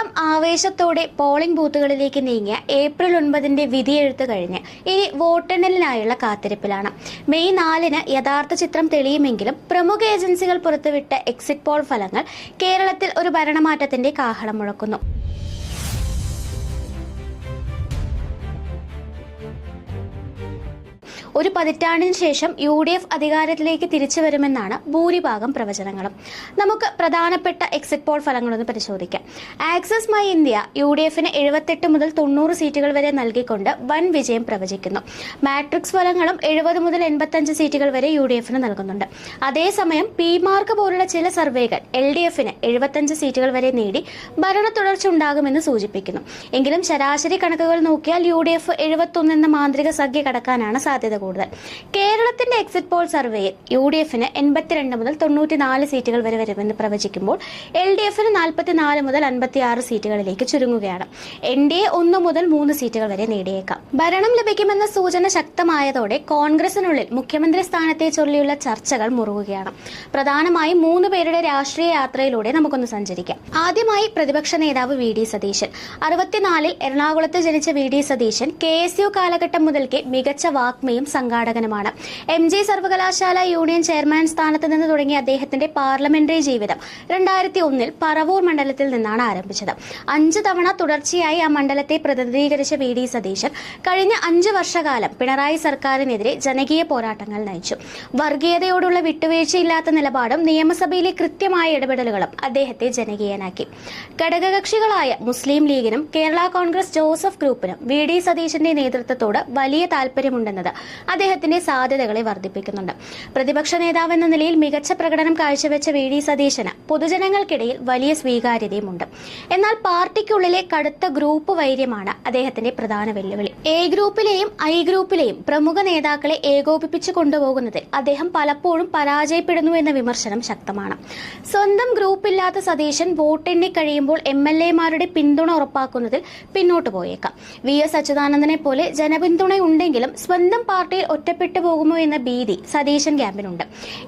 കേരളം ആവേശത്തോടെ പോളിംഗ് ബൂത്തുകളിലേക്ക് നീങ്ങിയ ഏപ്രിൽ 9 വിധിയെഴുത്ത് കഴിഞ്ഞ് ഇനി വോട്ടെണ്ണലിനായുള്ള കാത്തിരിപ്പിലാണ്. മെയ് 4 യഥാർത്ഥ ചിത്രം തെളിയുമെങ്കിലും പ്രമുഖ ഏജൻസികൾ പുറത്തുവിട്ട എക്സിറ്റ് പോൾ ഫലങ്ങൾ കേരളത്തിൽ ഒരു ഭരണമാറ്റത്തിന്റെ കാഹളം മുഴക്കുന്നു. ഒരു പതിറ്റാണ്ടിന് ശേഷം UDF അധികാരത്തിലേക്ക് തിരിച്ചു വരുമെന്നാണ് ഭൂരിഭാഗം പ്രവചനങ്ങളും. നമുക്ക് പ്രധാനപ്പെട്ട എക്സിറ്റ് പോൾ ഫലങ്ങളൊന്ന് പരിശോധിക്കാം. ആക്സസ് മൈ ഇന്ത്യ UDFന് 78 മുതൽ 90 സീറ്റുകൾ വരെ നൽകിക്കൊണ്ട് വൻ വിജയം പ്രവചിക്കുന്നു. മാട്രിക്സ് ഫലങ്ങളും 70 മുതൽ 85 സീറ്റുകൾ വരെ UDFന് നൽകുന്നുണ്ട്. അതേസമയം PMARK പോലുള്ള ചില സർവേകൾ LDFന് 75 സീറ്റുകൾ വരെ നേടി ഭരണ തുടർച്ച ഉണ്ടാകുമെന്ന് സൂചിപ്പിക്കുന്നു. എങ്കിലും ശരാശരി കണക്കുകൾ നോക്കിയാൽ UDF 71 എന്ന മാന്ത്രിക സംഖ്യ കടക്കാനാണ് സാധ്യത കൂടുതൽ. കേരളത്തിന്റെ എക്സിറ്റ് പോൾ സർവേയിൽ UDFന് 82 മുതൽ 94 സീറ്റുകൾ വരെ വരുമെന്ന് പ്രവചിക്കുമ്പോൾ LDFന് 44 മുതൽ 56 സീറ്റുകളിലേക്ക് ചുരുങ്ങുകയാണ്. NDA 1 മുതൽ 3 സീറ്റുകൾ വരെ നേടിയേക്കാം. ഭരണം ലഭിക്കുമെന്ന സൂചന ശക്തമായതോടെ കോൺഗ്രസിനുള്ളിൽ മുഖ്യമന്ത്രി സ്ഥാനത്തെ ചൊല്ലിയുള്ള ചർച്ചകൾ മുറുകുകയാണ്. പ്രധാനമായും 3 പേരുടെ രാഷ്ട്രീയ യാത്രയിലൂടെ നമുക്കൊന്ന് സഞ്ചരിക്കാം. ആദ്യമായി പ്രതിപക്ഷ നേതാവ് VD സതീശൻ. 64-ൽ എറണാകുളത്ത് ജനിച്ച VD സതീശൻ KSU കാലഘട്ടം മുതൽക്കേ മികച്ച വാഗ്മിയും സംഘാടകനുമാണ്. MG സർവകലാശാല യൂണിയൻ ചെയർമാൻ സ്ഥാനത്ത് നിന്ന് തുടങ്ങിയ അദ്ദേഹത്തിന്റെ പാർലമെന്ററി ജീവിതം 2001-ൽ പറവൂർ മണ്ഡലത്തിൽ നിന്നാണ് ആരംഭിച്ചത്. 5 തവണ തുടർച്ചയായി ആ മണ്ഡലത്തെ പ്രതിനിധീകരിച്ച VD സതീശൻ കഴിഞ്ഞ 5 വർഷക്കാലം പിണറായി സർക്കാരിനെതിരെ ജനകീയ പോരാട്ടങ്ങൾ നയിച്ചു. വർഗീയതയോടുള്ള വിട്ടുവീഴ്ചയില്ലാത്ത നിലപാടും നിയമസഭയിലെ കൃത്യമായ ഇടപെടലുകളും അദ്ദേഹത്തെ ജനകീയനാക്കി. ഘടകകക്ഷികളായ മുസ്ലിം ലീഗിനും കേരള കോൺഗ്രസ് ജോസഫ് ഗ്രൂപ്പിനും VD സതീശന്റെ നേതൃത്വത്തോട് വലിയ താൽപര്യമുണ്ടെന്നത് അദ്ദേഹത്തിന്റെ സാധ്യതകളെ വർദ്ധിപ്പിക്കുന്നുണ്ട്. പ്രതിപക്ഷ നേതാവ് എന്ന നിലയിൽ മികച്ച പ്രകടനം കാഴ്ചവെച്ച VD സതീശന് പൊതുജനങ്ങൾക്കിടയിൽ വലിയ സ്വീകാര്യതയുമുണ്ട്. എന്നാൽ പാർട്ടിക്കുള്ളിലെ കടുത്ത ഗ്രൂപ്പ് വൈര്യമാണ് അദ്ദേഹത്തിന്റെ പ്രധാന വെല്ലുവിളി. A ഗ്രൂപ്പിലെയും I ഗ്രൂപ്പിലെയും പ്രമുഖ നേതാക്കളെ ഏകോപിപ്പിച്ചു കൊണ്ടുപോകുന്നതിൽ അദ്ദേഹം പലപ്പോഴും പരാജയപ്പെടുന്നു എന്ന വിമർശനം ശക്തമാണ്. സ്വന്തം ഗ്രൂപ്പില്ലാത്ത സതീശൻ വോട്ടെണ്ണി കഴിയുമ്പോൾ MLA-മാരുടെ പിന്തുണ ഉറപ്പാക്കുന്നതിൽ പിന്നോട്ടു പോയേക്കാം. VS അച്യുതാനന്ദനെ പോലെ ജനപിന്തുണയുണ്ടെങ്കിലും സ്വന്തം പാർട്ടിയിൽ ഒറ്റപ്പെട്ടു പോകുമോ എന്ന ഭീതി സതീശൻ ക്യാമ്പിനുണ്ട്.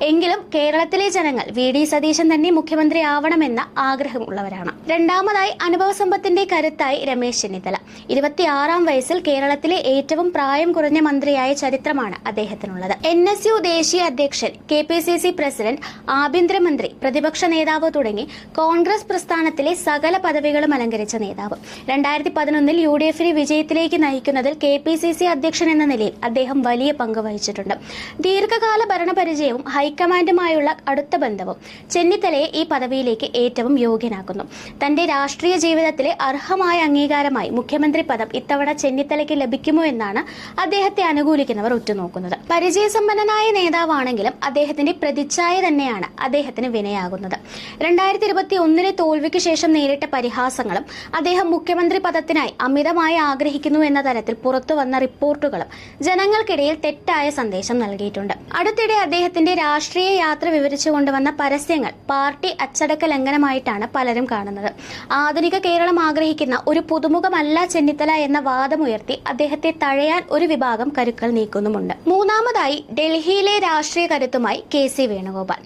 എങ്കിലും കേരളത്തിലെ ജനങ്ങൾ VD സതീശൻ തന്നെ മുഖ്യമന്ത്രി ആവണമെന്ന ആഗ്രഹമുള്ളവരാണ്. രണ്ടാമതായി അനുഭവ സമ്പത്തിന്റെ കരുത്തായി രമേശ് ചെന്നിത്തല. 26-ാം വയസ്സിൽ കേരളത്തിലെ ഏറ്റവും പ്രായം കുറഞ്ഞ മന്ത്രിയായ ചരിത്രമാണ് അദ്ദേഹത്തിനുള്ളത്. NSU ദേശീയ അധ്യക്ഷൻ, KPCC പ്രസിഡന്റ്, ആഭ്യന്തരമന്ത്രി, പ്രതിപക്ഷ നേതാവ് തുടങ്ങി കോൺഗ്രസ് പ്രസ്ഥാനത്തിലെ സകല പദവികളും അലങ്കരിച്ച നേതാവ്. 2011-ൽ UDFനെ വിജയത്തിലേക്ക് നയിക്കുന്നതിൽ KPCC അധ്യക്ഷൻ എന്ന നിലയിൽ അദ്ദേഹം വലിയ പങ്ക് വഹിച്ചിട്ടുണ്ട്. ദീർഘകാല ഭരണപരിചയവും ഹൈക്കമാൻഡുമായുള്ള അടുത്ത ബന്ധവും ചെന്നിത്തലയെ ഈ പദവിയിലേക്ക് ഏറ്റവും യോഗ്യനാക്കുന്നു. തന്റെ രാഷ്ട്രീയ ജീവിതത്തിലെ അർഹമായ അംഗീകാരമായി മുഖ്യമന്ത്രി പദം ഇത്തവണ ചെന്നിത്തലയ്ക്ക് ലഭിക്കുമോ എന്നാണ് അദ്ദേഹത്തെ അനുകൂലിക്കുന്നവർ ഉറ്റുനോക്കുന്നത്. പരിചയസമ്പന്നനായ നേതാവാണെങ്കിലും അദ്ദേഹത്തിന്റെ പ്രതിച്ഛായ തന്നെയാണ് അദ്ദേഹത്തിന് വിനയാകുന്നത്. 2021-ലെ തോൽവിക്ക് ശേഷം നേരിട്ട പരിഹാസങ്ങളും അദ്ദേഹം മുഖ്യമന്ത്രി പദത്തിനായി അമിതമായി ആഗ്രഹിക്കുന്നു എന്ന തരത്തിൽ പുറത്തുവന്ന റിപ്പോർട്ടുകളും ജനങ്ങൾക്കിടയിൽ തെറ്റായ സന്ദേശം നൽകിയിട്ടുണ്ട്. അടുത്തിടെ അദ്ദേഹത്തിന്റെ രാഷ്ട്രീയ യാത്ര വിവരിച്ചു കൊണ്ടുവന്ന പരസ്യങ്ങൾ പാർട്ടി അച്ചടക്ക ലംഘനമായിട്ടാണ് പലരും കാണുന്നത്. ആധുനിക കേരളം ആഗ്രഹിക്കുന്ന ഒരു പുതുമുഖമല്ല ചെന്നിത്തല എന്ന വാദമുയർത്തി അദ്ദേഹത്തെ തഴയാൻ ഒരു വിഭാഗം കരുക്കൾ നീക്കുന്നുമുണ്ട്. മൂന്നാമതായി ഡൽഹിയിലെ രാഷ്ട്രീയ കരുത്തുമായി KC വേണുഗോപാൽ.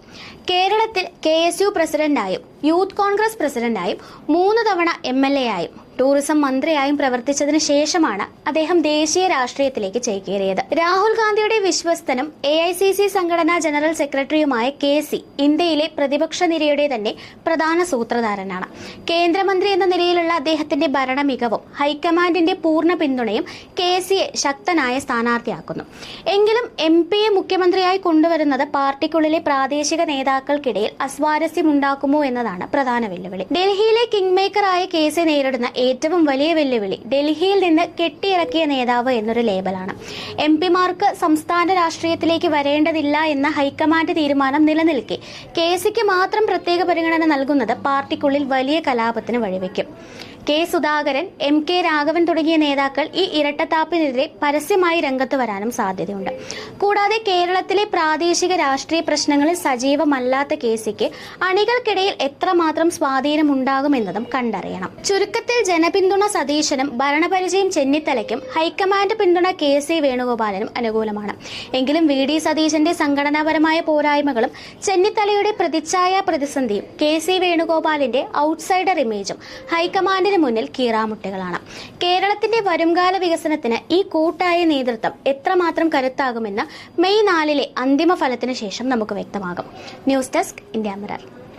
കേരളത്തിൽ KSU പ്രസിഡന്റായും യൂത്ത് കോൺഗ്രസ് പ്രസിഡന്റായും 3 തവണ MLA ആയും ടൂറിസം മന്ത്രിയായും പ്രവർത്തിച്ചതിന് ശേഷമാണ് അദ്ദേഹം ദേശീയ രാഷ്ട്രീയത്തിലേക്ക് ചേക്കേറിയത്. രാഹുൽ ഗാന്ധിയുടെ വിശ്വസ്തനും AICC സംഘടനാ ജനറൽ സെക്രട്ടറിയുമായ KC ഇന്ത്യയിലെ പ്രതിപക്ഷ നിരയുടെ തന്നെ പ്രധാന സൂത്രധാരനാണ്. കേന്ദ്രമന്ത്രി എന്ന നിലയിലുള്ള അദ്ദേഹത്തിന്റെ ഭരണ മികവും ഹൈക്കമാൻഡിന്റെ പൂർണ്ണ പിന്തുണയും KCയെ ശക്തനായ സ്ഥാനാർത്ഥിയാക്കുന്നു. എങ്കിലും MP-യെ മുഖ്യമന്ത്രിയായി കൊണ്ടുവരുന്നത് പാർട്ടിക്കുള്ളിലെ പ്രാദേശിക നേതാക്കൾക്കിടയിൽ അസ്വാരസ്യമുണ്ടാക്കുമോ എന്നതാണ് പ്രധാന വെല്ലുവിളി. ഡൽഹിയിലെ കിങ് മേക്കറായ KC നേരിടുന്ന ഏറ്റവും വലിയ വെല്ലുവിളി ഡൽഹിയിൽ നിന്ന് കെട്ടിയിറക്കിയ നേതാവ് എന്നൊരു ലേബലാണ്. MP-മാർക്ക് സംസ്ഥാന രാഷ്ട്രീയത്തിലേക്ക് വരേണ്ടതില്ല എന്ന ഹൈക്കമാൻഡ് തീരുമാനം നിലനിൽക്കെ KCക്ക് മാത്രം പ്രത്യേക പരിഗണന നൽകുന്നത് പാർട്ടിക്കുള്ളിൽ വലിയ കലാപത്തിന് വഴിവെക്കും. K. സുധാകരൻ, MK രാഘവൻ തുടങ്ങിയ നേതാക്കൾ ഈ ഇരട്ടത്താപ്പിനെതിരെ പരസ്യമായി രംഗത്ത് വരാനും സാധ്യതയുണ്ട്. കൂടാതെ കേരളത്തിലെ പ്രാദേശിക രാഷ്ട്രീയ പ്രശ്നങ്ങളിൽ സജീവമല്ലാത്ത KCക്ക് അണികൾക്കിടയിൽ എത്രമാത്രം സ്വാധീനമുണ്ടാകുമെന്നതും കണ്ടറിയണം. ചുരുക്കത്തിൽ ജനപിന്തുണ സതീശനും ഭരണപരിചയം ചെന്നിത്തലയ്ക്കും ഹൈക്കമാൻഡ് പിന്തുണ KC വേണുഗോപാലിനും അനുകൂലമാണ്. എങ്കിലും VD സതീശന്റെ സംഘടനാപരമായ പോരായ്മകളും ചെന്നിത്തലയുടെ പ്രതിച്ഛായ പ്രതിസന്ധിയും KC വേണുഗോപാലിന്റെ ഔട്ട്സൈഡർ ഇമേജും ഹൈക്കമാൻഡിന് മുന്നിൽ കീറാമുട്ടികളാണ്. കേരളത്തിന്റെ വരുംകാല വികസനത്തിന് ഈ കൂട്ടായ നേതൃത്വം എത്രമാത്രം കരുത്താകുമെന്ന് മെയ് 4 അന്തിമ ഫലത്തിന് ശേഷം നമുക്ക് വ്യക്തമാകും. News desk India mirror.